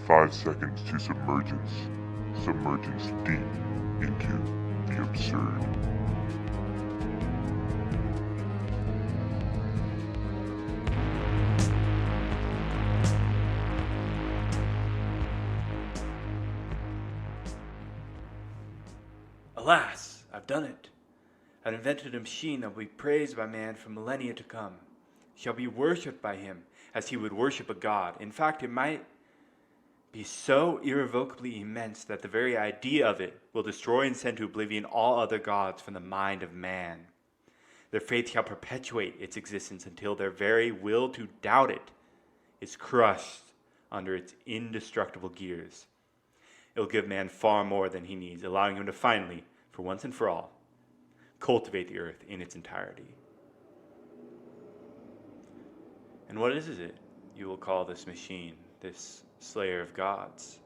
5 seconds to submergence. Submergence deep into the absurd. Alas, I've done it. I've invented a machine that will be praised by man for millennia to come. It shall be worshipped by him as he would worship a god. In fact, it might be so irrevocably immense that the very idea of it will destroy and send to oblivion all other gods from the mind of man. Their faith shall perpetuate its existence until their very will to doubt it is crushed under its indestructible gears. It will give man far more than he needs, allowing him to finally, for once and for all, cultivate the earth in its entirety. And what is it you will call this machine, this slayer of gods?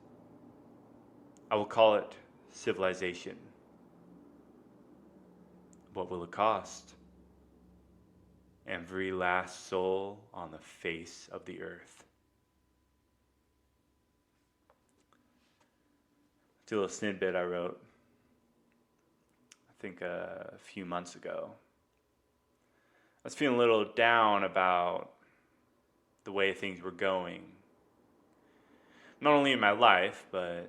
I will call it civilization. What will it cost? Every last soul on the face of the earth. It's a little snippet I wrote, I think a few months ago. I was feeling a little down about the way things were going. Not only in my life, but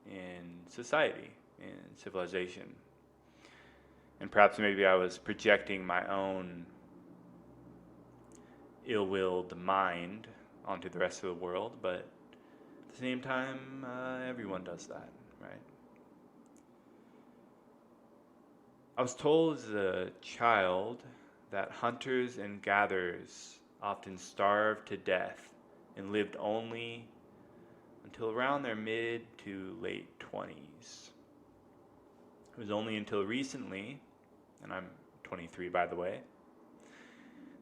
in society, in civilization. And perhaps maybe I was projecting my own ill-willed mind onto the rest of the world, but at the same time, everyone does that, right? I was told as a child that hunters and gatherers often starved to death and lived only until around their mid to late 20s. It was only until recently, and I'm 23 by the way,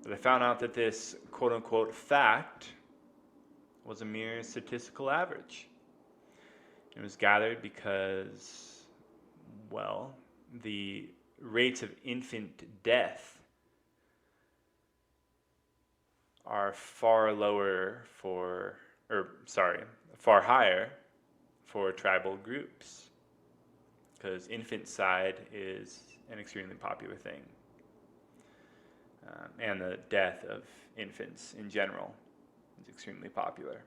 that I found out that this quote-unquote fact was a mere statistical average. It was gathered because, well, the rates of infant death are far higher for tribal groups, because infanticide is an extremely popular thing. And the death of infants in general is extremely popular.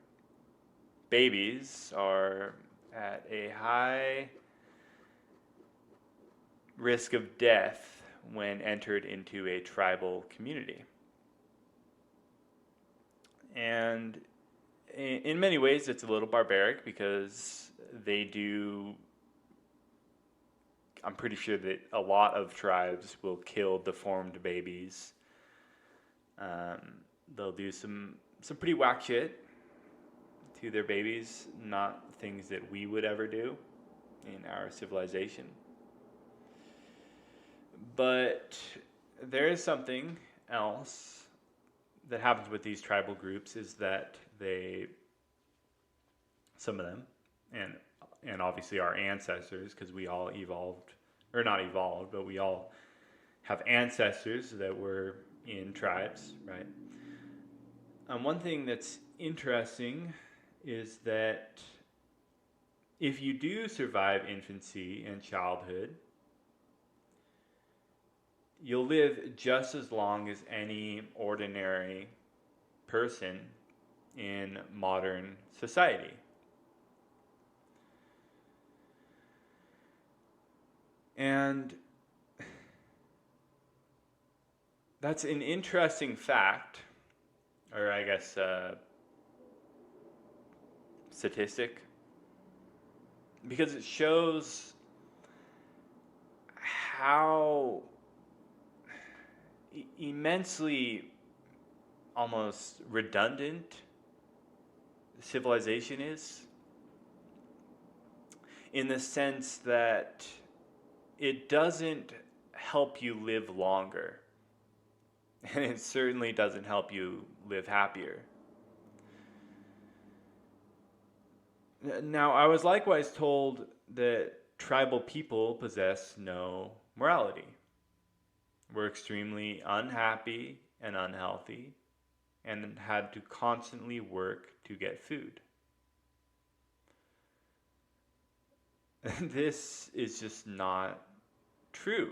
Babies are at a high risk of death when entered into a tribal community. And in many ways it's a little barbaric, because I'm pretty sure that a lot of tribes will kill deformed babies. They'll do some pretty whack shit to their babies, not things that we would ever do in our civilization. But there is something else that happens with these tribal groups, is that some of them, and obviously our ancestors, because we all evolved, or not evolved, but we all have ancestors that were in tribes, right? One thing that's interesting is that if you do survive infancy and childhood, you'll live just as long as any ordinary person in modern society. And that's an interesting fact, or I guess statistic, because it shows how immensely almost redundant civilization is, in the sense that it doesn't help you live longer, and it certainly doesn't help you live happier. Now, I was likewise told that tribal people possess no morality. We're extremely unhappy and unhealthy, and had to constantly work to get food. This is just not true.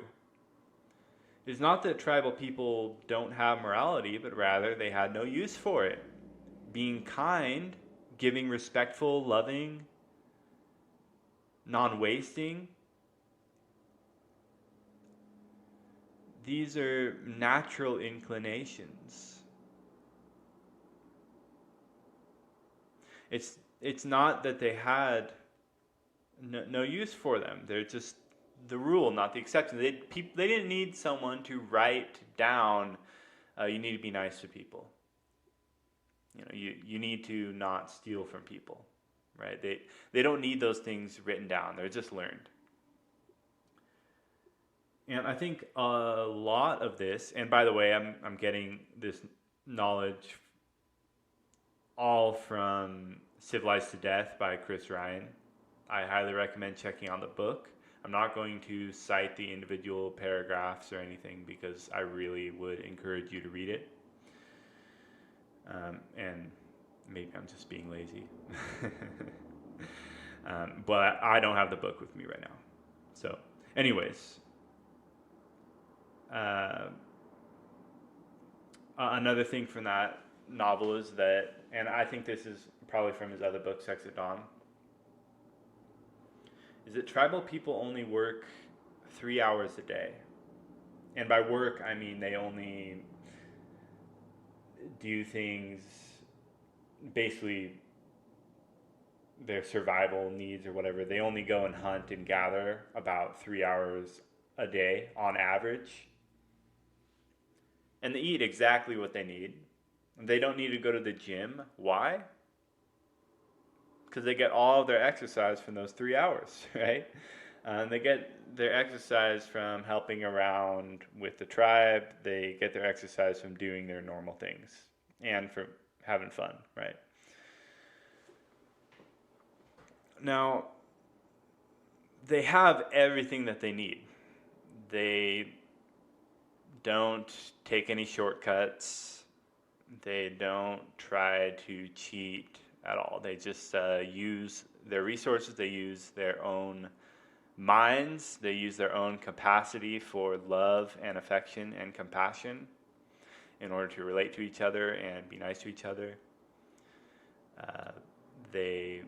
It's not that tribal people don't have morality, but rather they had no use for it. Being kind, giving respectful, loving, non wasting, these are natural inclinations. It's not that they had no use for them. They're just the rule, not the exception. They didn't need someone to write down, you need to be nice to people. You need to not steal from people, right? They don't need those things written down. They're just learned. And I think a lot of this, and by the way, I'm getting this knowledge all from Civilized to Death by Chris Ryan. I highly recommend checking out the book. I'm not going to cite the individual paragraphs or anything because I really would encourage you to read it. And maybe I'm just being lazy. But I don't have the book with me right now. So, anyways, another thing from that novel is that, and I think this is probably from his other book, Sex at Dawn, is that tribal people only work 3 hours a day. And by work, I mean they only do things, basically their survival needs or whatever. They only go and hunt and gather about 3 hours a day on average. And they eat exactly what they need. They don't need to go to the gym. Why? Because they get all of their exercise from those 3 hours, right? They get their exercise from helping around with the tribe. They get their exercise from doing their normal things and from having fun, right? Now, they have everything that they need. They don't take any shortcuts. They don't try to cheat at all. They just use their resources. They use their own minds. They use their own capacity for love and affection and compassion in order to relate to each other and be nice to each other. They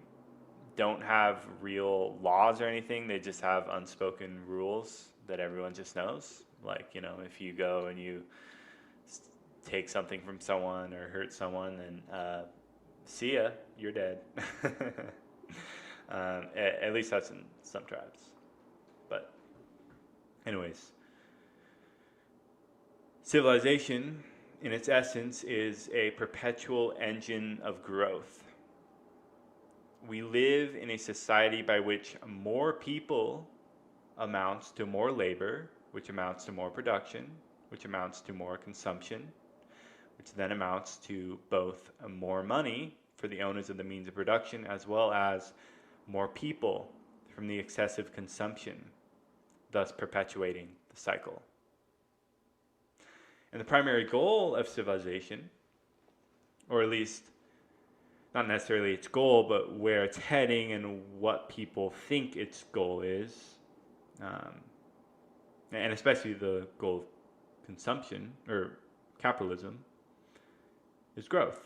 don't have real laws or anything. They just have unspoken rules that everyone just knows. Like, if you go and you take something from someone or hurt someone, then see ya, you're dead. At least that's in some tribes. But anyways, civilization in its essence is a perpetual engine of growth. We live in a society by which more people amounts to more labor, which amounts to more production, which amounts to more consumption, which then amounts to both more money for the owners of the means of production as well as more people from the excessive consumption, thus perpetuating the cycle. And the primary goal of civilization, or at least not necessarily its goal, but where it's heading and what people think its goal is, and especially the goal of consumption or capitalism, is growth,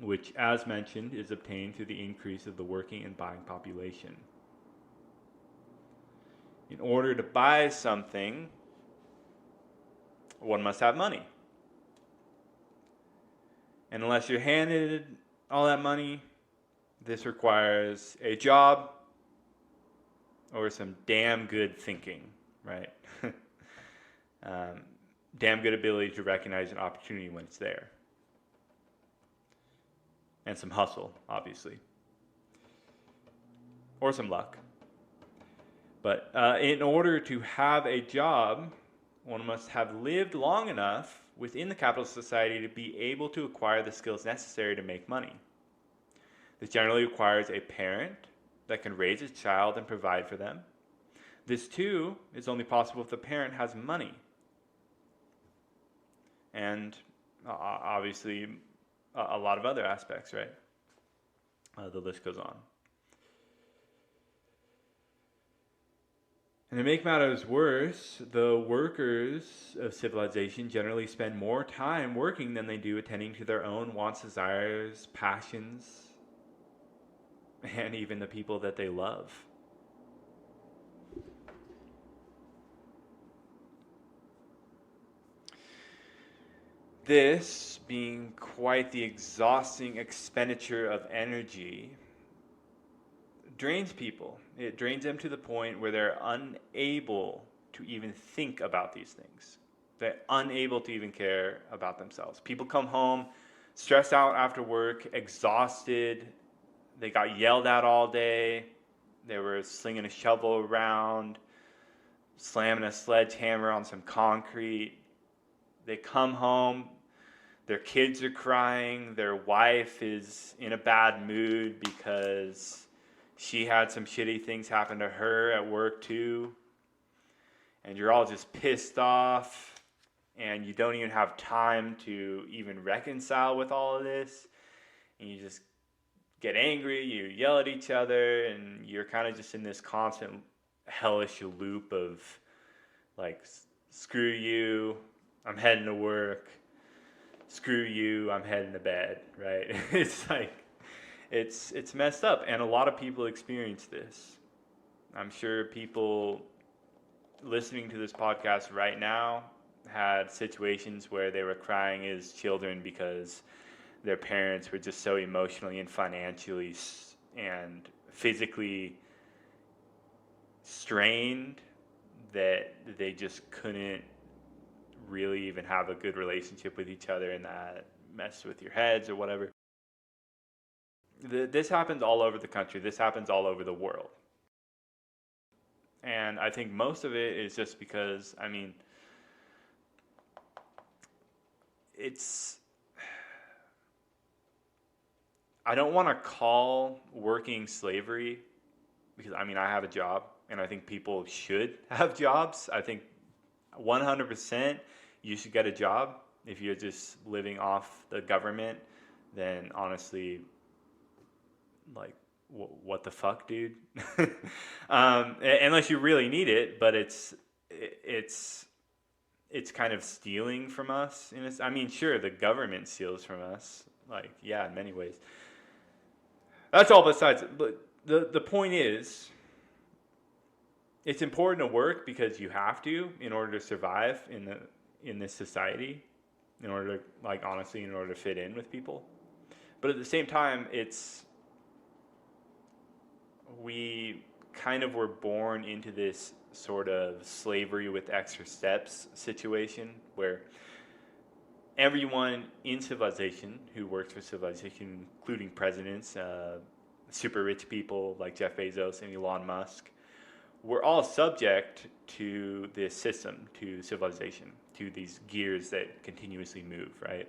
which, as mentioned, is obtained through the increase of the working and buying population. In order to buy something, one must have money. And unless you're handed all that money, this requires a job or some damn good thinking, right? Damn good ability to recognize an opportunity when it's there. And some hustle, obviously. Or some luck. But in order to have a job, one must have lived long enough within the capitalist society to be able to acquire the skills necessary to make money. This generally requires a parent that can raise a child and provide for them. This, too, is only possible if the parent has money. And obviously, a lot of other aspects, right? The list goes on. And to make matters worse, the workers of civilization generally spend more time working than they do attending to their own wants, desires, passions, and even the people that they love. This being quite the exhausting expenditure of energy drains people. It drains them to the point where they're unable to even think about these things. They're unable to even care about themselves. People come home stressed out after work, exhausted. They got yelled at all day. They were slinging a shovel around, slamming a sledgehammer on some concrete. They come home, their kids are crying, their wife is in a bad mood because she had some shitty things happen to her at work too. And you're all just pissed off, and you don't even have time to even reconcile with all of this. And you just get angry, you yell at each other, and you're kind of just in this constant hellish loop of like, screw you, I'm heading to work. Screw you, I'm heading to bed, right? It's like, it's messed up, and a lot of people experience this. I'm sure people listening to this podcast right now had situations where they were crying as children because their parents were just so emotionally and financially and physically strained that they just couldn't really even have a good relationship with each other, and that messed with your heads or whatever. This happens all over the country. This happens all over the world. And I think most of it is just because, I mean, I don't want to call working slavery, because I mean, I have a job, and I think people should have jobs. I think 100% you should get a job. If you're just living off the government, then honestly, like, what the fuck, dude? Unless you really need it, but it's kind of stealing from us. I mean, sure, the government steals from us, like, yeah, in many ways. That's all besides it. But the point is, it's important to work because you have to in order to survive in this society, in order to, like, honestly, in order to fit in with people. But at the same time, we kind of were born into this sort of slavery with extra steps situation where everyone in civilization who works for civilization, including presidents, super rich people like Jeff Bezos and Elon Musk, we're all subject to this system, to civilization, to these gears that continuously move, right?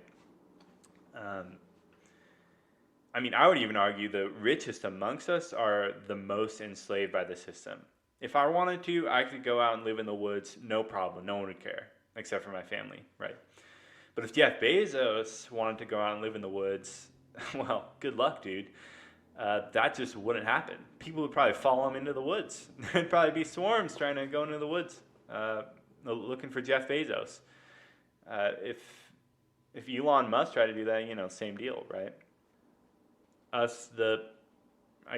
I mean, I would even argue the richest amongst us are the most enslaved by the system. If I wanted to, I could go out and live in the woods, no problem. No one would care, except for my family, right? But if Jeff Bezos wanted to go out and live in the woods, well, good luck, dude. That just wouldn't happen. People would probably follow him into the woods. There'd probably be swarms trying to go into the woods, looking for Jeff Bezos. If Elon Musk tried to do that, same deal, right? I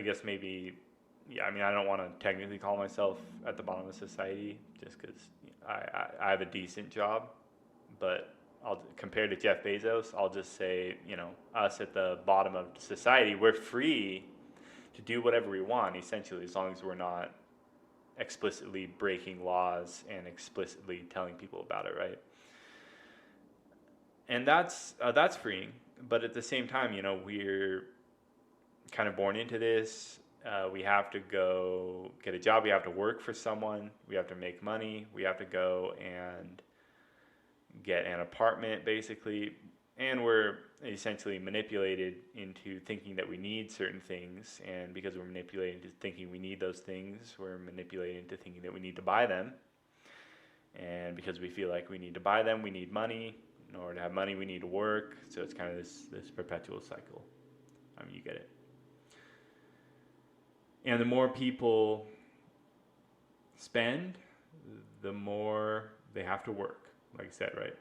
guess maybe, yeah, I mean, I don't want to technically call myself at the bottom of society just because I have a decent job, but compared to Jeff Bezos, I'll just say, us at the bottom of society, we're free to do whatever we want, essentially, as long as we're not explicitly breaking laws and explicitly telling people about it, right? And that's freeing, but at the same time, we're kind of born into this. We have to go get a job. We have to work for someone. We have to make money. We have to go and get an apartment, basically. And we're essentially manipulated into thinking that we need certain things. And because we're manipulated into thinking we need those things, we're manipulated into thinking that we need to buy them. And because we feel like we need to buy them, we need money. In order to have money, we need to work. So it's kind of this perpetual cycle. I mean, you get it. And the more people spend, the more they have to work, like I said, right?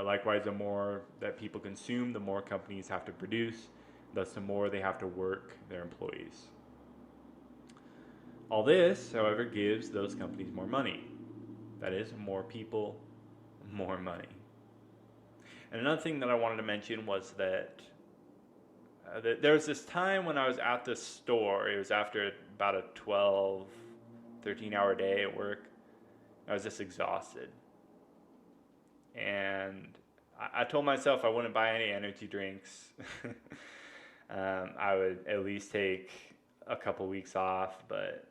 Likewise, the more that people consume, the more companies have to produce, thus the more they have to work their employees. All this, however, gives those companies more money. That is, more people, more money. And another thing that I wanted to mention was that there was this time when I was at the store. It was after about a 12, 13-hour day at work. I was just exhausted. And I told myself I wouldn't buy any energy drinks. I would at least take a couple weeks off, but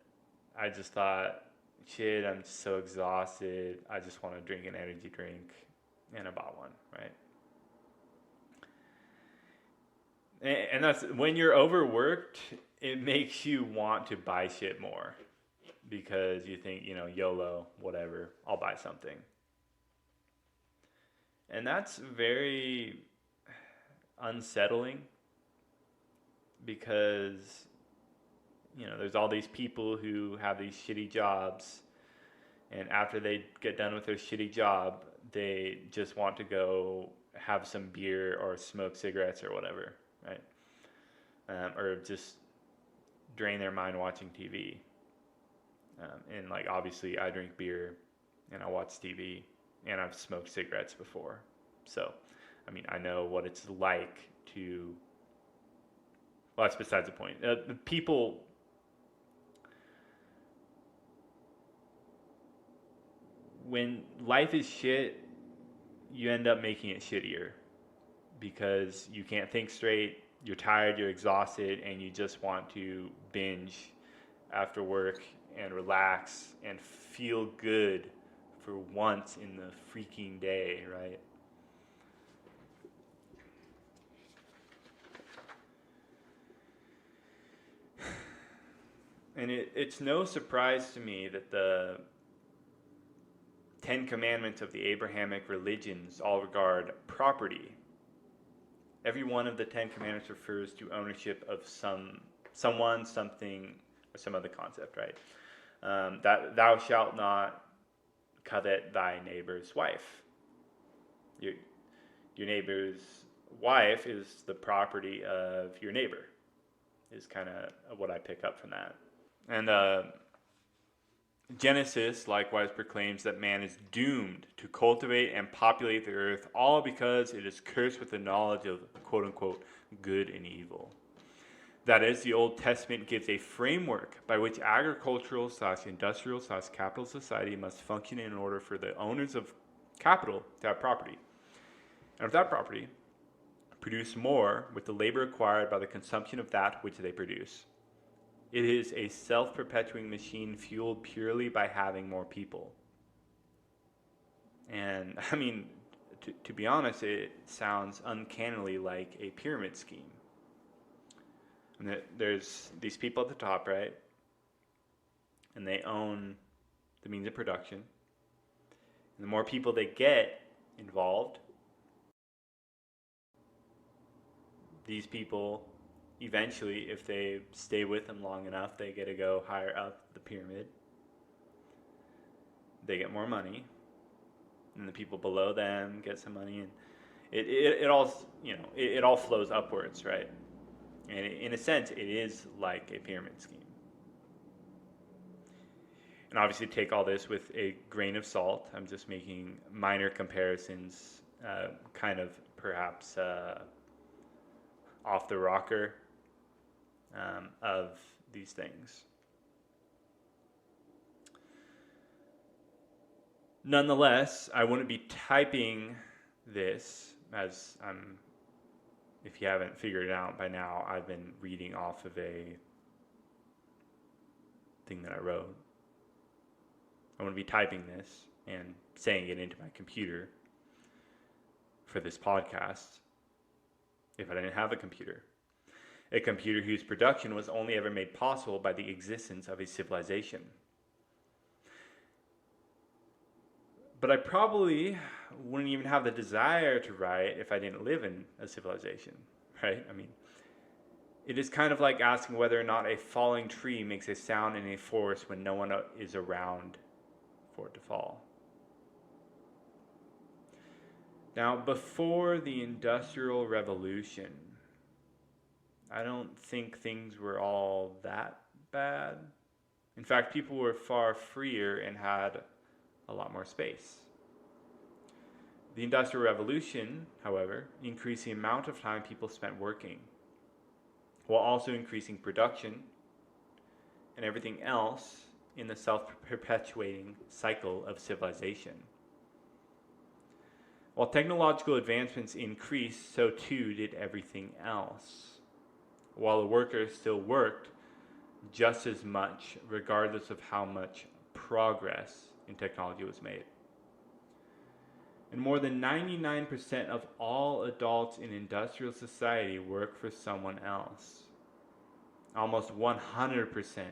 I just thought, shit, I'm so exhausted. I just want to drink an energy drink. And I bought one, right? And that's when you're overworked, it makes you want to buy shit more because you think, YOLO, whatever, I'll buy something. And that's very unsettling because, there's all these people who have these shitty jobs, and after they get done with their shitty job, they just want to go have some beer or smoke cigarettes or whatever, right? Or just drain their mind watching TV. And obviously I drink beer and I watch TV and I've smoked cigarettes before. So, I know what it's like to, well, that's besides the point. The people, when life is shit, you end up making it shittier because you can't think straight, you're tired, you're exhausted, and you just want to binge after work and relax and feel good for once in the freaking day, right? And it's no surprise to me that the 10 Commandments of the Abrahamic religions all regard property. Every one of the 10 Commandments refers to ownership of someone, something, or some other concept, right? That thou shalt not covet thy neighbor's wife. Your neighbor's wife is the property of your neighbor, is kind of what I pick up from that. And Genesis likewise proclaims that man is doomed to cultivate and populate the earth, all because it is cursed with the knowledge of quote-unquote good and evil. That is, the Old Testament gives a framework by which agricultural/industrial/capital society must function in order for the owners of capital to have property. And of that property, produce more with the labor acquired by the consumption of that which they produce. It is a self-perpetuating machine fueled purely by having more people. And, to be honest, it sounds uncannily like a pyramid scheme. And there's these people at the top, right? And they own the means of production. And the more people they get involved, these people eventually, if they stay with them long enough, they get to go higher up the pyramid. They get more money, and the people below them get some money, and it all flows upwards, right? And in a sense, it is like a pyramid scheme. And obviously, take all this with a grain of salt. I'm just making minor comparisons, kind of perhaps off the rocker. Of these things. Nonetheless, I wouldn't be typing this as if you haven't figured it out by now, I've been reading off of a thing that I wrote. I wouldn't be typing this and saying it into my computer for this podcast if I didn't have a computer. A computer whose production was only ever made possible by the existence of a civilization. But I probably wouldn't even have the desire to write if I didn't live in a civilization, right? It is kind of like asking whether or not a falling tree makes a sound in a forest when no one is around for it to fall. Now, before the Industrial Revolution, I don't think things were all that bad. In fact, people were far freer and had a lot more space. The Industrial Revolution, however, increased the amount of time people spent working, while also increasing production and everything else in the self-perpetuating cycle of civilization. While technological advancements increased, so too did everything else. While the workers still worked just as much, regardless of how much progress in technology was made. And more than 99% of all adults in industrial society work for someone else. Almost 100%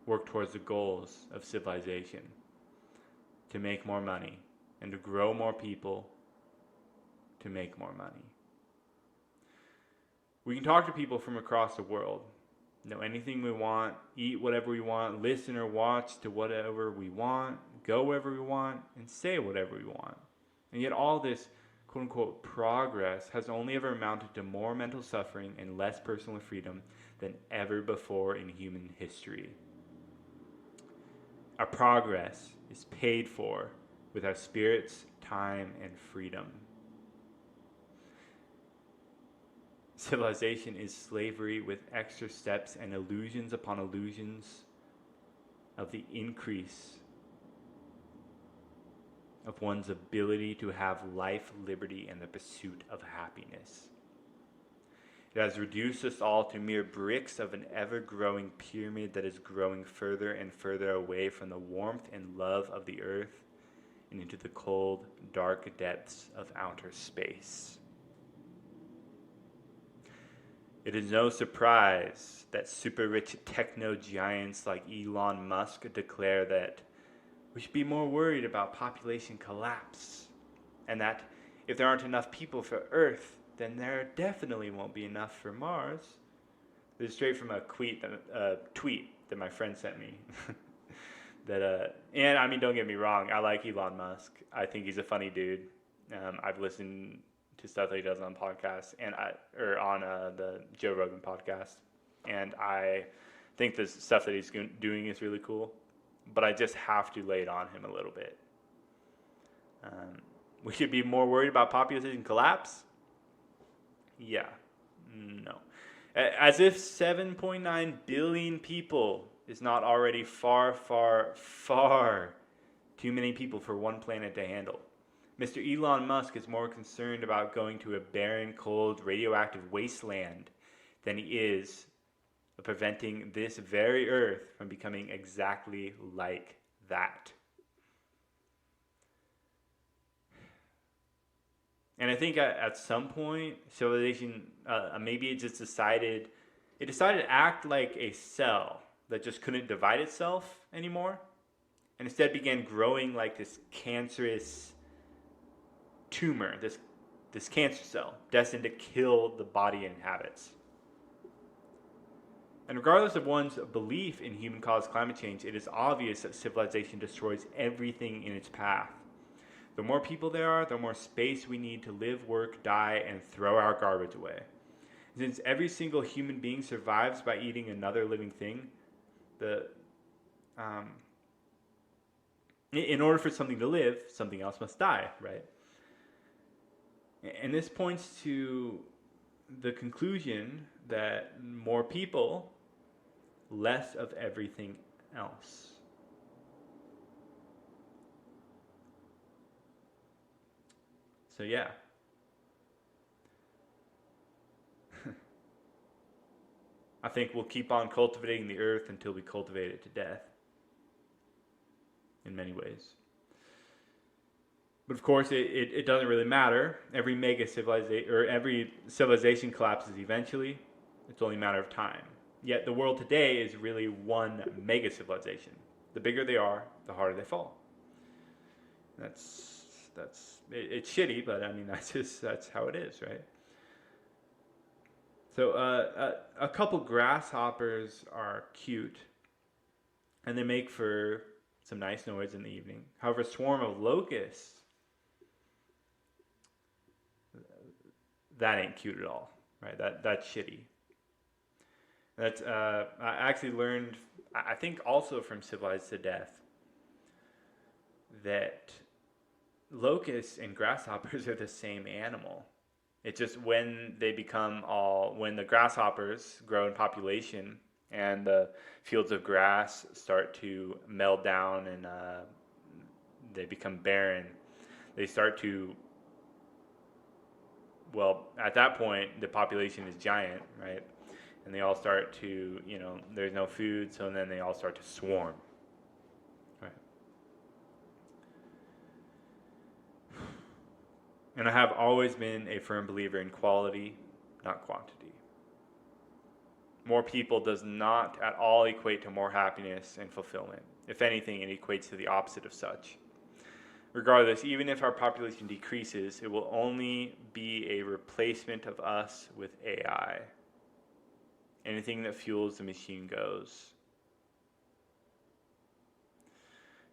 work towards the goals of civilization, to make more money and to grow more people to make more money. We can talk to people from across the world, know anything we want, eat whatever we want, listen or watch to whatever we want, go wherever we want, and say whatever we want. And yet all this quote-unquote progress has only ever amounted to more mental suffering and less personal freedom than ever before in human history. Our progress is paid for with our spirits, time, and freedom. Civilization is slavery with extra steps and illusions upon illusions of the increase of one's ability to have life, liberty, and the pursuit of happiness. It has reduced us all to mere bricks of an ever-growing pyramid that is growing further and further away from the warmth and love of the earth and into the cold, dark depths of outer space. It is no surprise that super-rich techno giants like Elon Musk declare that we should be more worried about population collapse, and that if there aren't enough people for Earth, then there definitely won't be enough for Mars. This is straight from a tweet that my friend sent me. And I mean, don't get me wrong, I like Elon Musk. I think he's a funny dude. I've listened to stuff that he does on podcasts on the Joe Rogan podcast, and I think the stuff that he's doing is really cool. But I just have to lay it on him a little bit. We should be more worried about population collapse? Yeah. No. As if 7.9 billion people is not already far, far, far too many people for one planet to handle. Mr. Elon Musk is more concerned about going to a barren, cold, radioactive wasteland than he is of preventing this very Earth from becoming exactly like that. And I think at some point, civilization, maybe it just decided to act like a cell that just couldn't divide itself anymore, and instead began growing like this cancerous tumor, this cancer cell, destined to kill the body it inhabits. And regardless of one's belief in human-caused climate change, it is obvious that civilization destroys everything in its path. The more people there are, the more space we need to live, work, die, and throw our garbage away. Since every single human being survives by eating another living thing, in order for something to live, something else must die, right? And this points to the conclusion that more people, less of everything else. So yeah. I think we'll keep on cultivating the earth until we cultivate it to death. In many ways. But of course, it doesn't really matter. Every civilization collapses eventually. It's only a matter of time. Yet the world today is really one mega civilization. The bigger they are, the harder they fall. It's shitty, but I mean that's how it is, right? So a couple grasshoppers are cute, and they make for some nice noise in the evening. However, a swarm of locusts, that ain't cute at all, right? That's shitty. That's I actually learned, I think also from Civilized to Death, that locusts and grasshoppers are the same animal. It's just when when the grasshoppers grow in population and the fields of grass start to melt down and they become barren, they start to, well, at that point, the population is giant, right? And they all start to, there's no food, so then they all start to swarm, right? And I have always been a firm believer in quality, not quantity. More people does not at all equate to more happiness and fulfillment. If anything, it equates to the opposite of such. Regardless, even if our population decreases, it will only be a replacement of us with AI. Anything that fuels the machine goes.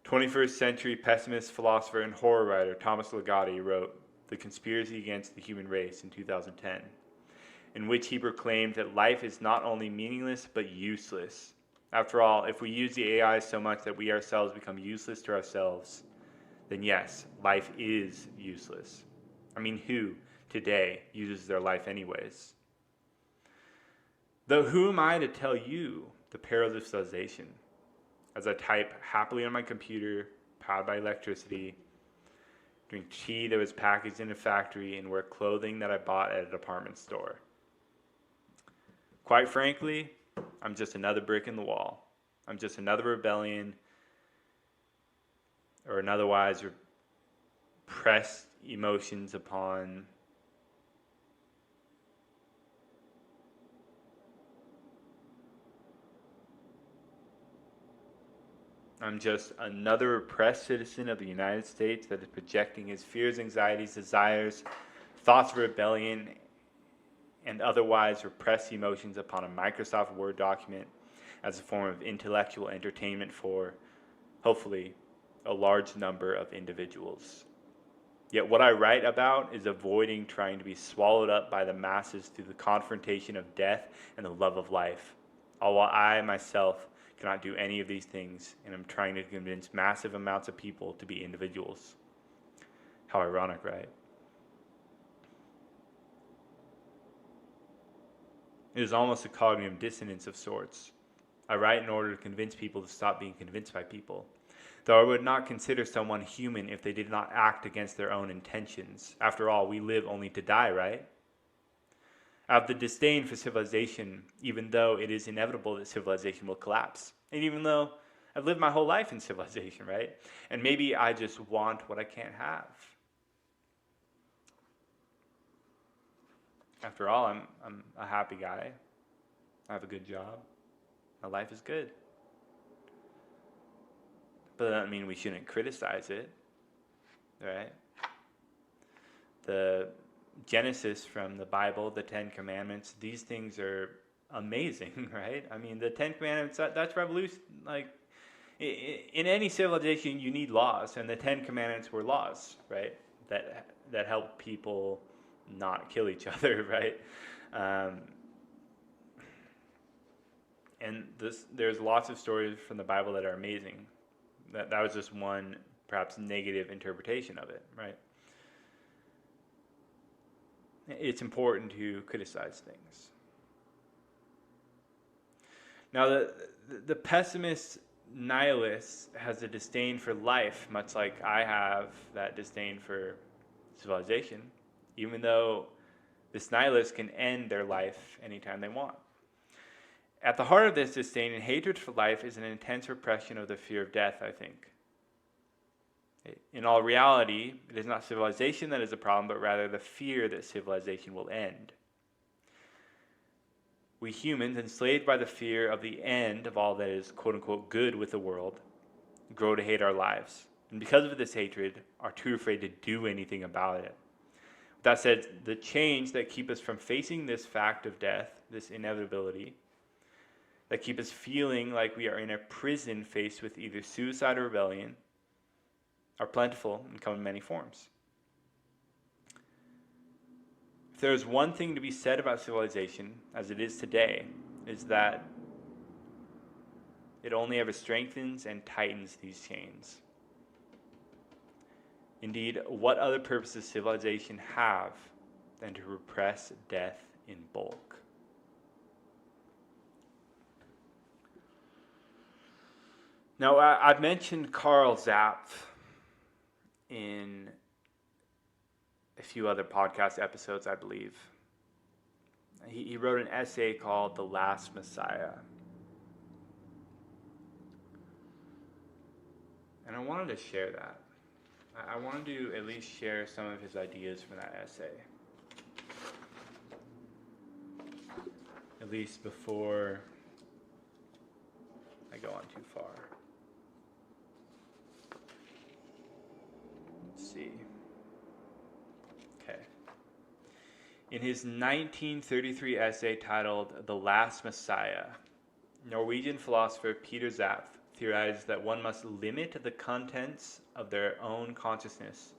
21st century pessimist, philosopher, and horror writer Thomas Ligotti wrote The Conspiracy Against the Human Race in 2010, in which he proclaimed that life is not only meaningless but useless. After all, if we use the AI so much that we ourselves become useless to ourselves, then yes, life is useless. I mean, who today uses their life anyways? Though who am I to tell you the perils of civilization? As I type happily on my computer, powered by electricity, drink tea that was packaged in a factory, and wear clothing that I bought at a department store. Quite frankly, I'm just another brick in the wall. I'm just another rebellion or an otherwise repressed emotions upon I'm just another repressed citizen of the United States that is projecting his fears, anxieties, desires, thoughts of rebellion, and otherwise repressed emotions upon a Microsoft Word document as a form of intellectual entertainment for, hopefully, a large number of individuals. Yet what I write about is avoiding trying to be swallowed up by the masses through the confrontation of death and the love of life, all while I myself cannot do any of these things, and I'm trying to convince massive amounts of people to be individuals. How ironic, right? It is almost a cognitive dissonance of sorts. I write in order to convince people to stop being convinced by people, though I would not consider someone human if they did not act against their own intentions. After all, we live only to die, right? I have the disdain for civilization, even though it is inevitable that civilization will collapse. And even though I've lived my whole life in civilization, right? And maybe I just want what I can't have. After all, I'm a happy guy. I have a good job. My life is good. But that doesn't mean we shouldn't criticize it, right? The Genesis from the Bible, the Ten Commandments, these things are amazing, right? I mean, the Ten Commandments, that's revolution. Like, in any civilization, you need laws, and the Ten Commandments were laws, right? That help people not kill each other, right? And there's lots of stories from the Bible that are amazing. That was just one, perhaps, negative interpretation of it, right? It's important to criticize things. Now, the pessimist nihilist has a disdain for life, much like I have that disdain for civilization, even though this nihilist can end their life anytime they want. At the heart of this disdain and hatred for life is an intense repression of the fear of death, I think. In all reality, it is not civilization that is the problem, but rather the fear that civilization will end. We humans, enslaved by the fear of the end of all that is quote-unquote good with the world, grow to hate our lives. And because of this hatred, are too afraid to do anything about it. With that said, the change that keeps us from facing this fact of death, this inevitability, that keep us feeling like we are in a prison faced with either suicide or rebellion are plentiful and come in many forms. If there is one thing to be said about civilization as it is today, is that it only ever strengthens and tightens these chains. Indeed, what other purpose does civilization have than to repress death in bulk? Now, I've mentioned Karl Zapffe in a few other podcast episodes, I believe. He wrote an essay called The Last Messiah. And I wanted to share that. I wanted to at least share some of his ideas from that essay. At least before I go on too far. Let's see. Okay. In his 1933 essay titled The Last Messiah, Norwegian philosopher Peter Zapffe theorized that one must limit the contents of their own consciousness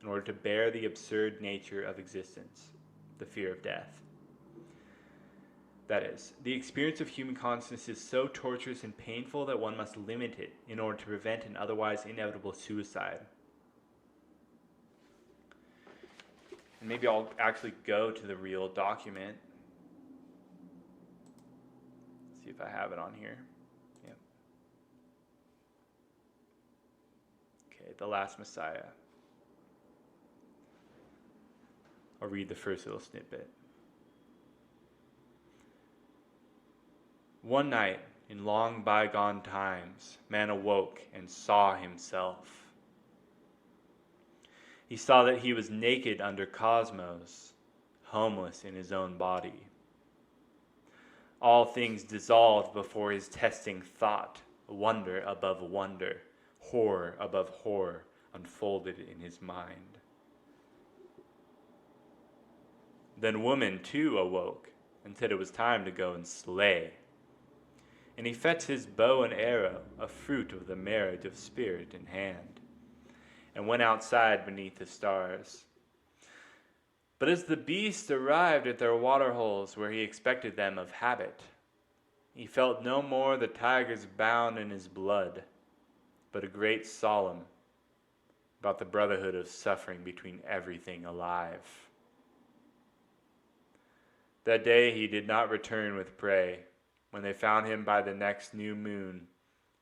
in order to bear the absurd nature of existence, the fear of death. That is, the experience of human consciousness is so torturous and painful that one must limit it in order to prevent an otherwise inevitable suicide. And maybe I'll actually go to the real document. See if I have it on here. Yep. Okay, The Last Messiah. I'll read the first little snippet. One night, in long bygone times, man awoke and saw himself. He saw that he was naked under cosmos, homeless in his own body. All things dissolved before his testing thought, wonder above wonder, horror above horror unfolded in his mind. Then woman too awoke and said it was time to go and slay. And he fetched his bow and arrow, a fruit of the marriage of spirit in hand, and went outside beneath the stars. But as the beasts arrived at their water holes where he expected them of habit, he felt no more the tiger's bound in his blood, but a great solemn about the brotherhood of suffering between everything alive. That day he did not return with prey. When they found him by the next new moon,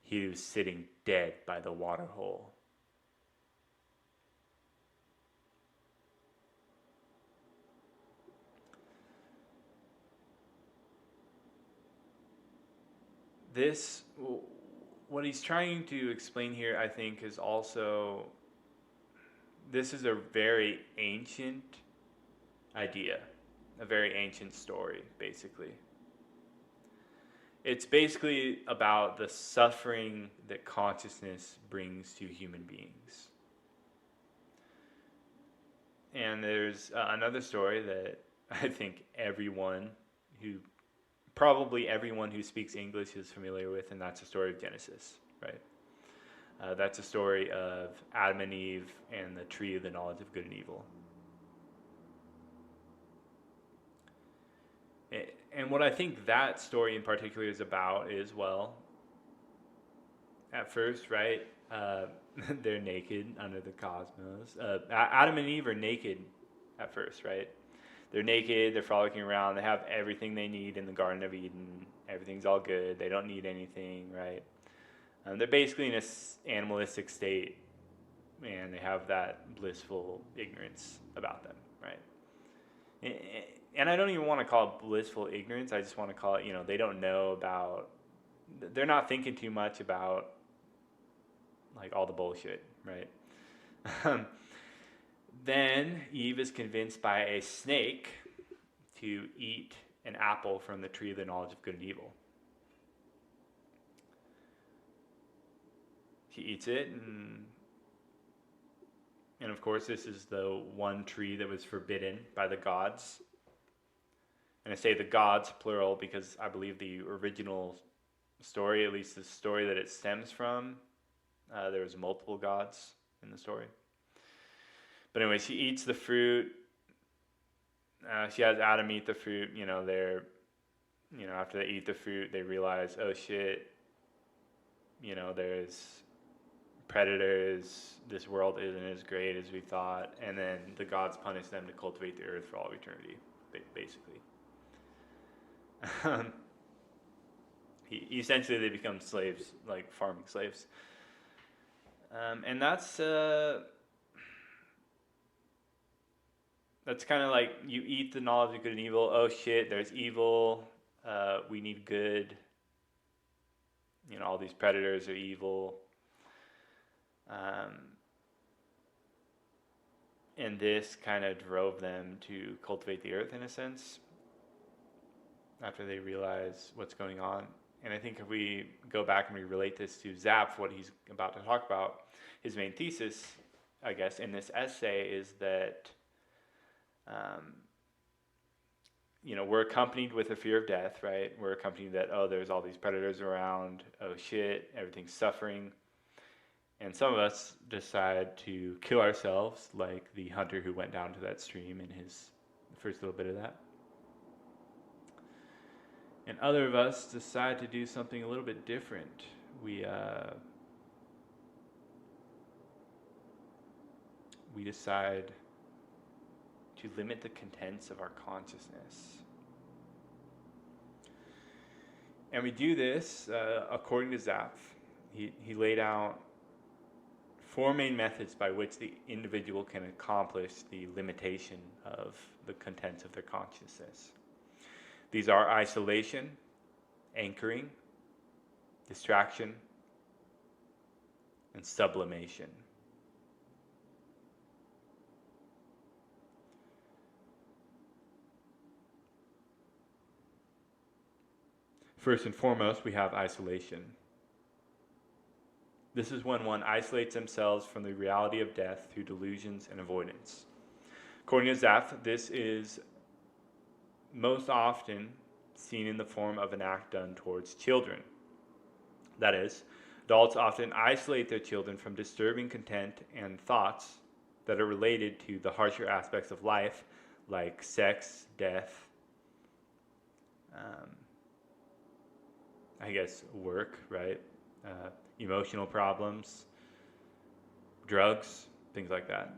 he was sitting dead by the water hole. This, what he's trying to explain here, I think, is also, this is a very ancient idea, a very ancient story, basically. It's basically about the suffering that consciousness brings to human beings. And there's another story that I think probably everyone who speaks English is familiar with, and that's the story of Genesis, right? That's a story of Adam and Eve and the tree of the knowledge of good and evil. And what I think that story in particular is about is, well, at first, right, they're naked under the cosmos. Adam and Eve are naked at first, right? They're naked, they're frolicking around, they have everything they need in the Garden of Eden. Everything's all good, they don't need anything, right? They're basically in an animalistic state, and they have that blissful ignorance about them, right? And I don't even want to call it blissful ignorance. I just want to call it, they don't know about, they're not thinking too much about, like, all the bullshit, right? Then Eve is convinced by a snake to eat an apple from the tree of the knowledge of good and evil. She eats it, and of course this is the one tree that was forbidden by the gods. And I say the gods, plural, because I believe the original story, at least the story that it stems from, there was multiple gods in the story. But anyway, she eats the fruit. She has Adam eat the fruit. After they eat the fruit, they realize, oh shit, there's predators. This world isn't as great as we thought. And then the gods punish them to cultivate the earth for all eternity, basically. Essentially, they become slaves, like farming slaves. And that's kind of like you eat the knowledge of good and evil. Oh shit, there's evil. We need good. All these predators are evil. And this kind of drove them to cultivate the earth in a sense after they realize what's going on. And I think if we go back and we relate this to Zapffe, what he's about to talk about, his main thesis, I guess, in this essay is that we're accompanied with a fear of death, right? We're accompanied that, oh, there's all these predators around, oh shit, everything's suffering. And some of us decide to kill ourselves, like the hunter who went down to that stream in his first little bit of that. And other of us decide to do something a little bit different. We decide to limit the contents of our consciousness. And we do this, according to Zapffe. He laid out 4 main methods by which the individual can accomplish the limitation of the contents of their consciousness. These are isolation, anchoring, distraction, and sublimation. First and foremost, we have isolation. This is when one isolates themselves from the reality of death through delusions and avoidance. According to Zapffe, this is most often seen in the form of an act done towards children. That is, adults often isolate their children from disturbing content and thoughts that are related to the harsher aspects of life, like sex, death, work, right? Emotional problems, drugs, things like that.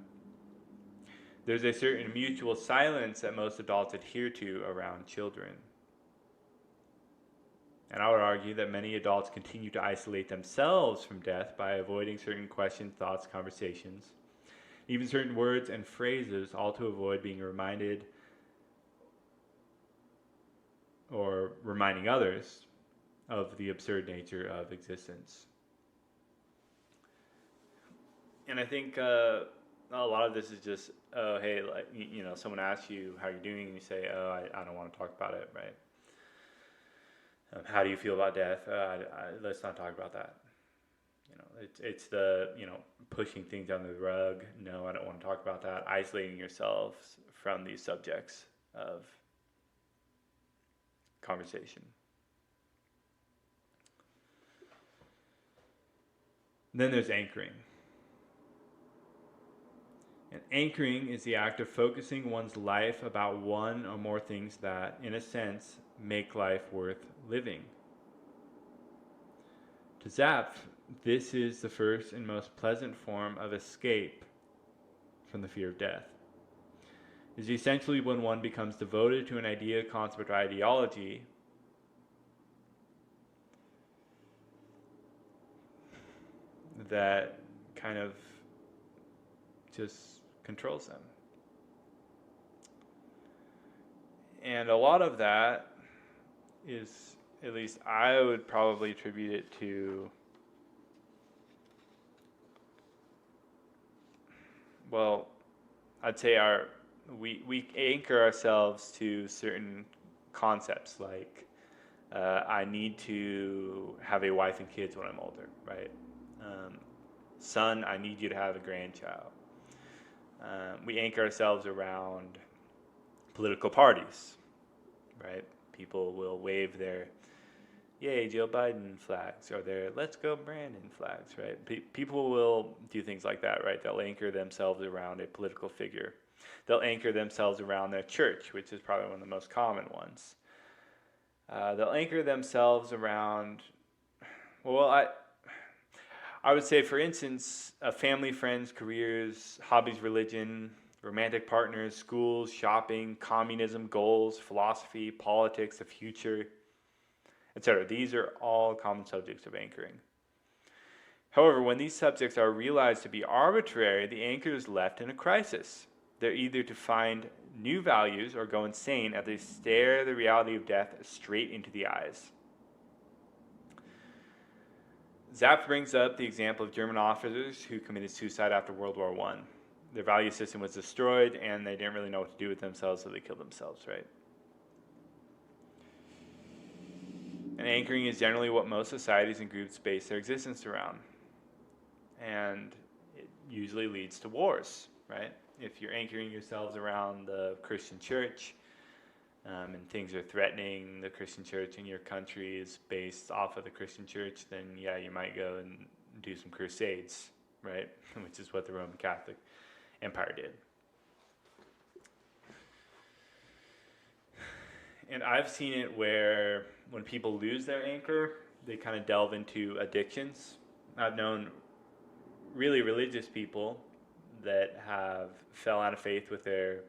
There's a certain mutual silence that most adults adhere to around children. And I would argue that many adults continue to isolate themselves from death by avoiding certain questions, thoughts, conversations, even certain words and phrases, all to avoid being reminded or reminding others of the absurd nature of existence. And I think a lot of this is just, oh, hey, someone asks you how you're doing, and you say, oh, I don't want to talk about it, right? How do you feel about death? Let's not talk about that. It's the, pushing things under the rug. No, I don't want to talk about that. Isolating yourselves from these subjects of conversation. Then there's anchoring. And anchoring is the act of focusing one's life about one or more things that, in a sense, make life worth living. To Zapffe, this is the first and most pleasant form of escape from the fear of death. It is essentially when one becomes devoted to an idea, concept, or ideology that kind of just controls them. And a lot of that is, at least I would probably attribute it to, I'd say we anchor ourselves to certain concepts, like I need to have a wife and kids when I'm older, right? Son, I need you to have a grandchild. We anchor ourselves around political parties, right? People will wave their "Yay, Joe Biden" flags or their "Let's go Brandon" flags, right? People will do things like that, right? They'll anchor themselves around a political figure. They'll anchor themselves around their church, which is probably one of the most common ones. They'll anchor themselves around, well, I would say, for instance, family, friends, careers, hobbies, religion, romantic partners, schools, shopping, communism, goals, philosophy, politics, the future, etc. These are all common subjects of anchoring. However, when these subjects are realized to be arbitrary, the anchor is left in a crisis. They're either to find new values or go insane as they stare the reality of death straight into the eyes. Zapffe brings up the example of German officers who committed suicide after World War I. Their value system was destroyed and they didn't really know what to do with themselves, so they killed themselves, right? And anchoring is generally what most societies and groups base their existence around. And it usually leads to wars, right? If you're anchoring yourselves around the Christian church, and things are threatening the Christian church and your country is based off of the Christian church, then yeah, you might go and do some crusades, right? Which is what the Roman Catholic Empire did. And I've seen it where when people lose their anchor, they kind of delve into addictions. I've known really religious people that have fell out of faith with their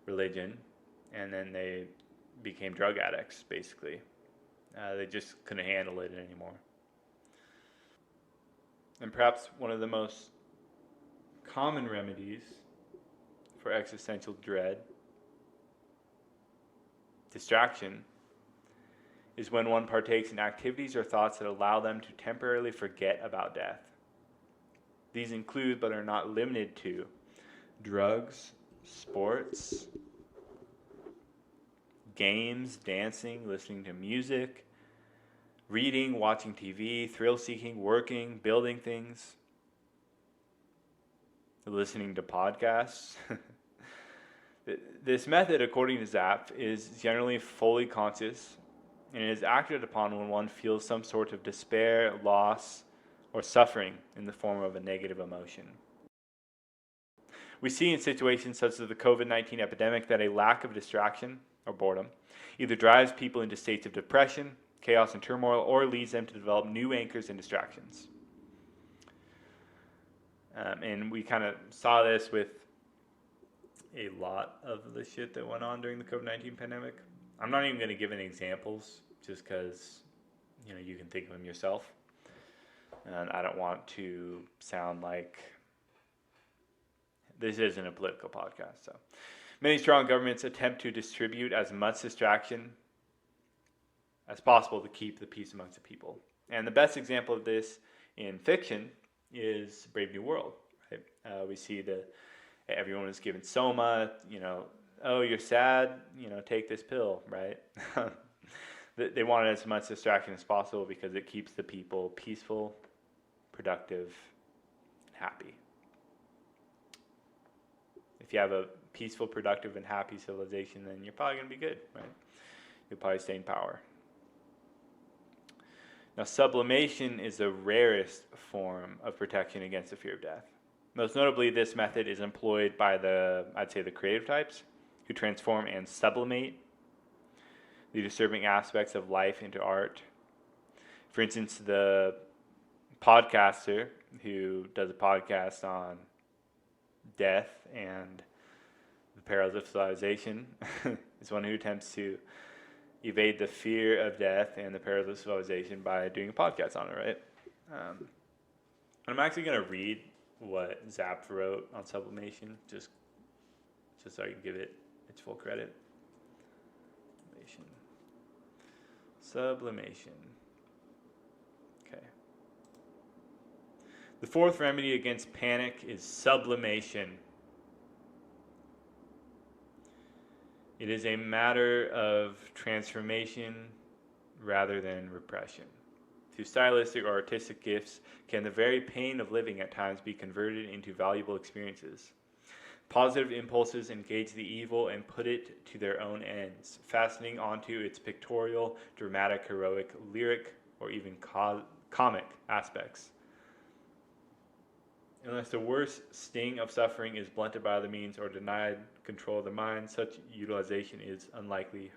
religion, and then they became drug addicts, basically. They just couldn't handle it anymore. And perhaps one of the most common remedies for existential dread, distraction, is when one partakes in activities or thoughts that allow them to temporarily forget about death. These include, but are not limited to, drugs, sports, games, dancing, listening to music, reading, watching TV, thrill-seeking, working, building things, listening to podcasts. This method, according to Zapffe, is generally fully conscious and is acted upon when one feels some sort of despair, loss, or suffering in the form of a negative emotion. We see in situations such as the COVID-19 epidemic that a lack of distraction or boredom either drives people into states of depression, chaos, and turmoil, or leads them to develop new anchors and distractions. And we kind of saw this with a lot of the shit that went on during the COVID-19 pandemic. I'm not even going to give any examples just because, you can think of them yourself. And I don't want to sound like this isn't a political podcast. So many strong governments attempt to distribute as much distraction as possible to keep the peace amongst the people. And the best example of this in fiction is Brave New World. Right? We see that everyone is given soma, oh, you're sad, take this pill, right? They want as much distraction as possible because it keeps the people peaceful, productive, happy. If you have a peaceful, productive, and happy civilization, then you're probably going to be good, right? You'll probably stay in power. Now, sublimation is the rarest form of protection against the fear of death. Most notably, this method is employed by the creative types, who transform and sublimate the disturbing aspects of life into art. For instance, the podcaster who does a podcast on death and the perils of civilization is one who attempts to evade the fear of death and the perils of civilization by doing a podcast on it, right? I'm actually going to read what Zapffe wrote on sublimation, just so I can give it its full credit. Sublimation. Okay. The fourth remedy against panic is sublimation. It is a matter of transformation rather than repression. Through stylistic or artistic gifts, can the very pain of living at times be converted into valuable experiences? Positive impulses engage the evil and put it to their own ends, fastening onto its pictorial, dramatic, heroic, lyric, or even comic aspects. Unless the worst sting of suffering is blunted by other means or denied control of the mind, such utilization is unlikely,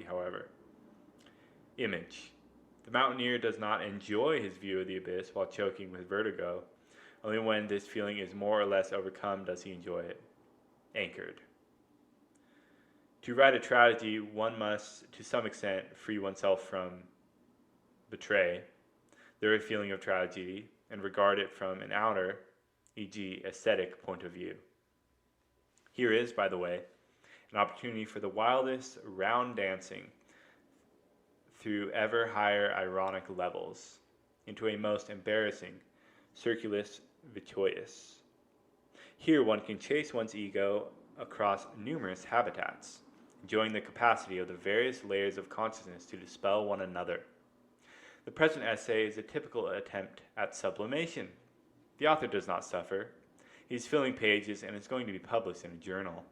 however. Image. The mountaineer does not enjoy his view of the abyss while choking with vertigo. Only when this feeling is more or less overcome does he enjoy it. Anchored. To write a tragedy, one must, to some extent, free oneself from betray the very feeling of tragedy and regard it from an outer, e.g., aesthetic point of view. Here is, by the way, an opportunity for the wildest round dancing through ever higher ironic levels into a most embarrassing circulus vitiosus. Here one can chase one's ego across numerous habitats, enjoying the capacity of the various layers of consciousness to dispel one another. The present essay is a typical attempt at sublimation. The author does not suffer. He's filling pages and it's going to be published in a journal.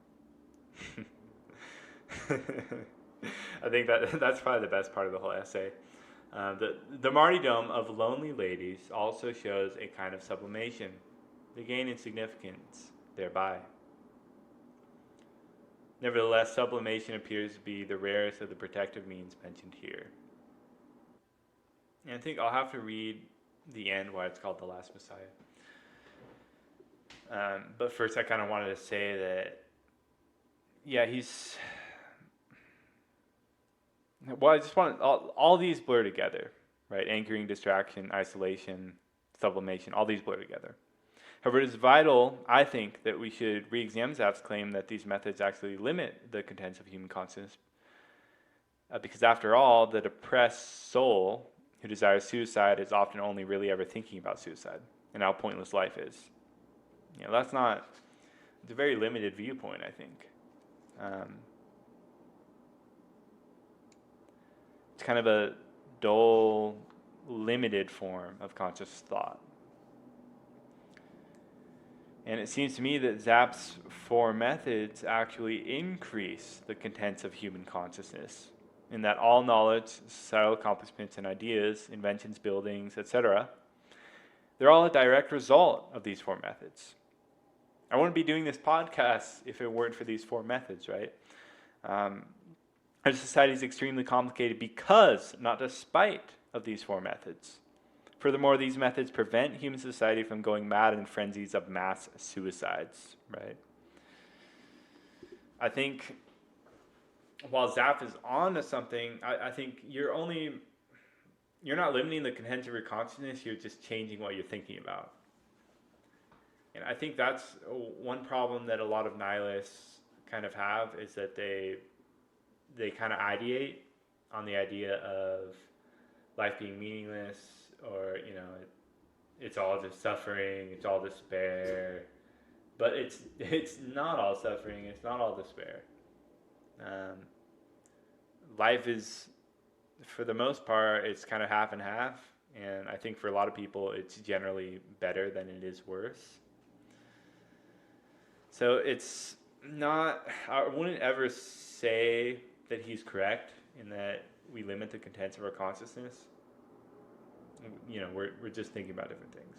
I think that's probably the best part of the whole essay. The martyrdom of lonely ladies also shows a kind of sublimation. They gain in significance thereby. Nevertheless, sublimation appears to be the rarest of the protective means mentioned here. And I think I'll have to read the end, why it's called The Last Messiah. But first I kind of wanted to say that, I just want all these blur together, right? Anchoring, distraction, isolation, sublimation, all these blur together. However, it is vital, I think, that we should re-examine Zaffe's claim that these methods actually limit the contents of human consciousness. Because after all, the depressed soul who desires suicide is often only really ever thinking about suicide and how pointless life is. It's a very limited viewpoint, I think. It's kind of a dull, limited form of conscious thought. And it seems to me that Zapp's four methods actually increase the contents of human consciousness, in that all knowledge, societal accomplishments and ideas, inventions, buildings, etc., they're all a direct result of these four methods. I wouldn't be doing this podcast if it weren't for these four methods, right? Our society is extremely complicated because, not despite, of these four methods. Furthermore, these methods prevent human society from going mad in frenzies of mass suicides, right? I think while Zapffe is on to something, I think you're not limiting the contents of your consciousness, you're just changing what you're thinking about. And I think that's one problem that a lot of nihilists kind of have, is that they kind of ideate on the idea of life being meaningless, or it's all just suffering, it's all despair. But it's not all suffering, it's not all despair. Life is, for the most part, it's kind of half and half, and I think for a lot of people it's generally better than it is worse. So it's not, I wouldn't ever say that he's correct in that we limit the contents of our consciousness. We're just thinking about different things.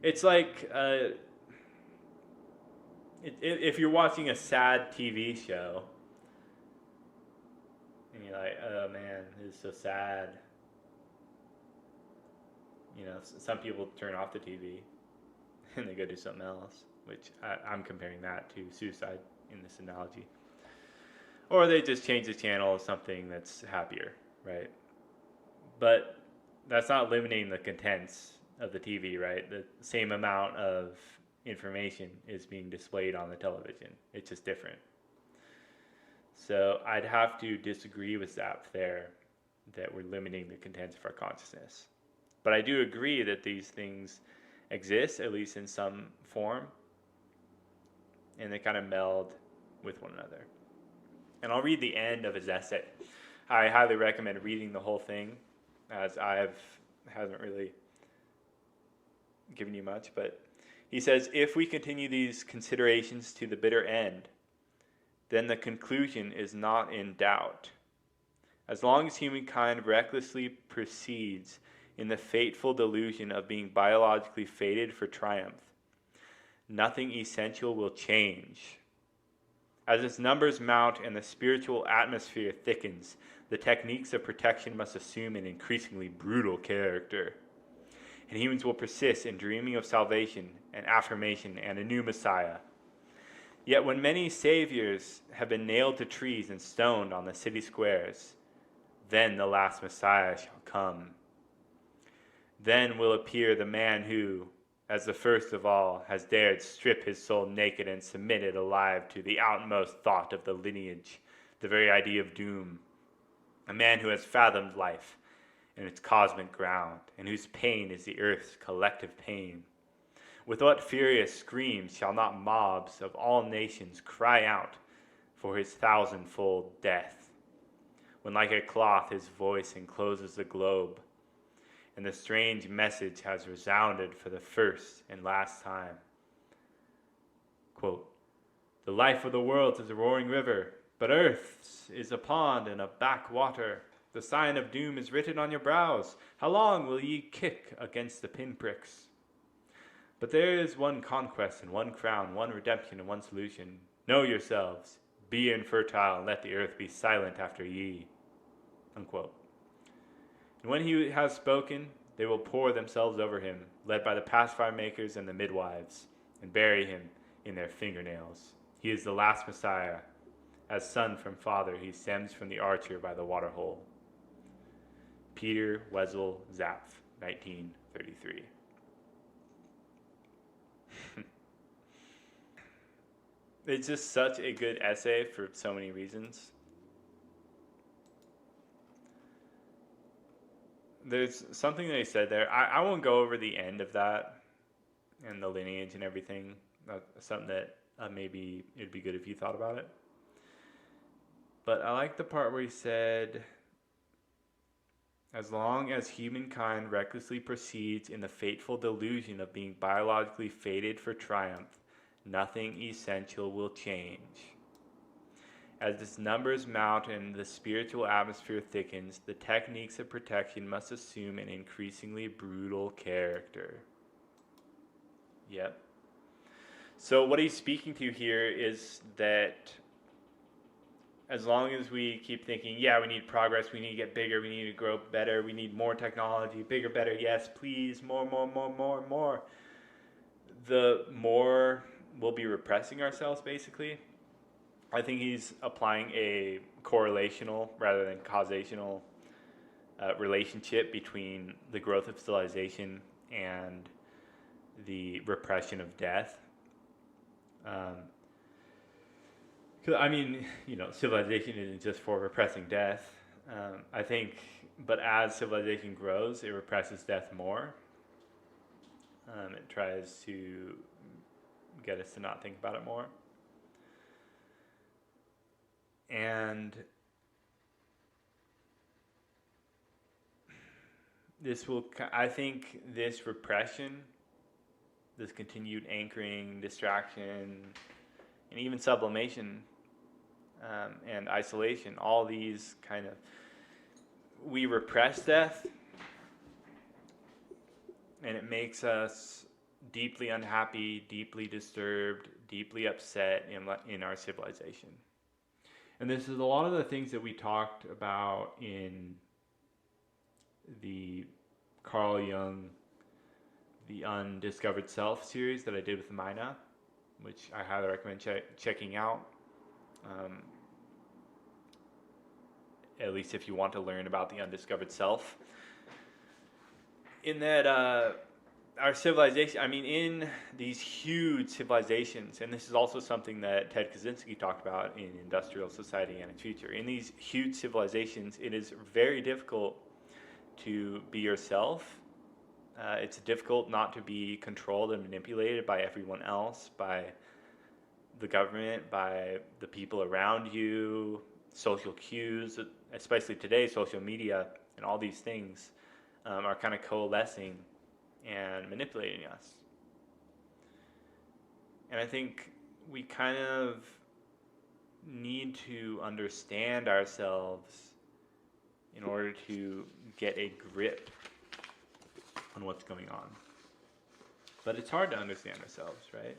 It's like if you're watching a sad TV show and you're like, oh man, this is so sad. Some people turn off the TV and they go do something else, which I'm comparing that to suicide in this analogy. Or they just change the channel to something that's happier, right? But that's not limiting the contents of the TV, right? The same amount of information is being displayed on the television. It's just different. So I'd have to disagree with Zapffe there, that we're limiting the contents of our consciousness. But I do agree that these things exist, at least in some form, and they kind of meld with one another. And I'll read the end of his essay. I highly recommend reading the whole thing, as hasn't really given you much, but He says, if we continue these considerations to the bitter end, then the conclusion is not in doubt. As long as humankind recklessly proceeds in the fateful delusion of being biologically fated for triumph, nothing essential will change. As its numbers mount and the spiritual atmosphere thickens, the techniques of protection must assume an increasingly brutal character. And humans will persist in dreaming of salvation and affirmation and a new Messiah. Yet when many saviors have been nailed to trees and stoned on the city squares, then the last Messiah shall come. Then will appear the man who, as the first of all, has dared strip his soul naked and submit it alive to the outmost thought of the lineage, the very idea of doom. A man who has fathomed life and its cosmic ground, and whose pain is the earth's collective pain. With what furious screams shall not mobs of all nations cry out for his thousandfold death, when like a cloth his voice encloses the globe, and the strange message has resounded for the first and last time. Quote, the life of the world is a roaring river, but earth's is a pond and a backwater. The sign of doom is written on your brows. How long will ye kick against the pinpricks? But there is one conquest and one crown, one redemption and one solution. Know yourselves, be infertile, and let the earth be silent after ye. Unquote. And when he has spoken, they will pour themselves over him, led by the pacifier makers and the midwives, and bury him in their fingernails. He is the last Messiah. As son from father, he stems from the archer by the waterhole. Peter Wessel Zapffe, 1933. It's just such a good essay for so many reasons. There's something that he said there. I won't go over the end of that and the lineage and everything. That's something that maybe it'd be good if you thought about it. But I like the part where he said, as long as humankind recklessly proceeds in the fateful delusion of being biologically fated for triumph, nothing essential will change. As its numbers mount and the spiritual atmosphere thickens, the techniques of protection must assume an increasingly brutal character. Yep. So what he's speaking to here is that as long as we keep thinking, yeah, we need progress, we need to get bigger, we need to grow better, we need more technology, bigger, better, yes, please, more, the more we'll be repressing ourselves, basically. I think he's applying a correlational rather than causational relationship between the growth of civilization and the repression of death. Because I mean, civilization isn't just for repressing death. I think, but as civilization grows, it represses death more. It tries to get us to not think about it more. And I think this repression, this continued anchoring, distraction, and even sublimation and isolation, all these we repress death, and it makes us deeply unhappy, deeply disturbed, deeply upset in our civilization. And this is a lot of the things that we talked about in the Carl Jung, the Undiscovered Self series that I did with Mina, which I highly recommend checking out. At least if you want to learn about the undiscovered self. In that our civilization, in these huge civilizations, and this is also something that Ted Kaczynski talked about in Industrial Society and its Future. In these huge civilizations, it is very difficult to be yourself. It's difficult not to be controlled and manipulated by everyone else, by the government, by the people around you, social cues, especially today, social media and all these things are kind of coalescing and manipulating us. And I think we kind of need to understand ourselves in order to get a grip on what's going on. But it's hard to understand ourselves, right?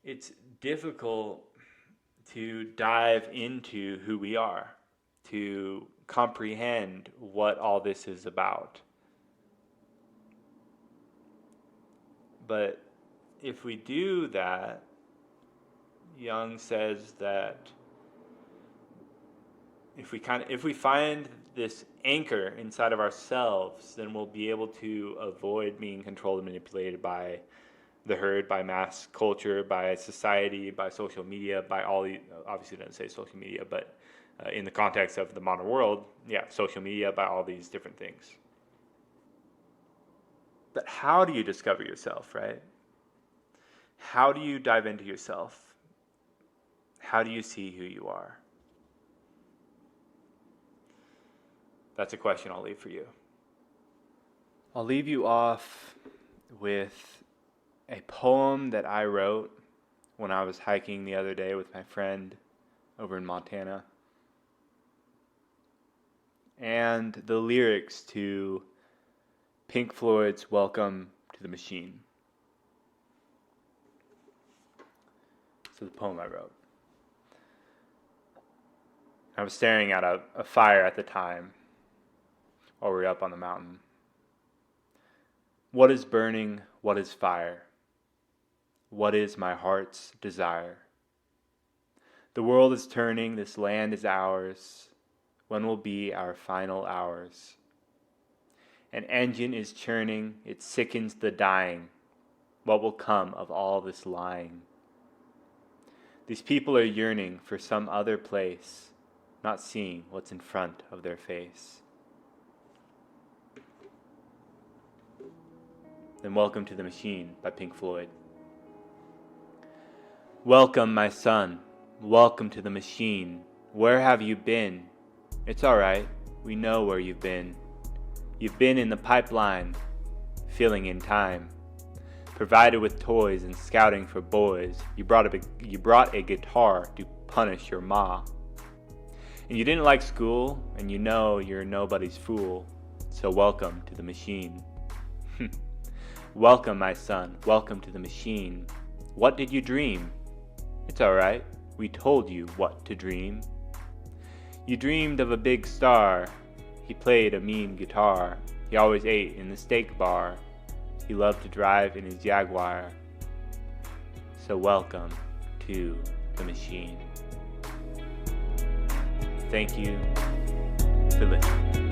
It's difficult to dive into who we are, to comprehend what all this is about. But if we do that, Jung says that if we find this anchor inside of ourselves, then we'll be able to avoid being controlled and manipulated by the herd, by mass culture, by society, by social media, by all the, obviously it doesn't say social media, but in the context of the modern world, social media, by all these different things. But how do you discover yourself, right? How do you dive into yourself? How do you see who you are? That's a question I'll leave for you. I'll leave you off with a poem that I wrote when I was hiking the other day with my friend over in Montana. And the lyrics to Pink Floyd's Welcome to the Machine. So the poem I wrote. I was staring at a fire at the time while we were up on the mountain. What is burning? What is fire? What is my heart's desire? The world is turning, this land is ours. When will be our final hours? An engine is churning, it sickens the dying. What will come of all this lying? These people are yearning for some other place, not seeing what's in front of their face. Then Welcome to the Machine by Pink Floyd. Welcome, my son. Welcome to the machine. Where have you been? It's all right. We know where you've been. You've been in the pipeline, filling in time. Provided with toys and scouting for boys. You brought a guitar to punish your ma. And you didn't like school, and you know you're nobody's fool. So welcome to the machine. Welcome, my son. Welcome to the machine. What did you dream? It's all right. We told you what to dream. You dreamed of a big star. He played a mean guitar. He always ate in the steak bar. He loved to drive in his Jaguar. So welcome to the machine. Thank you for listening.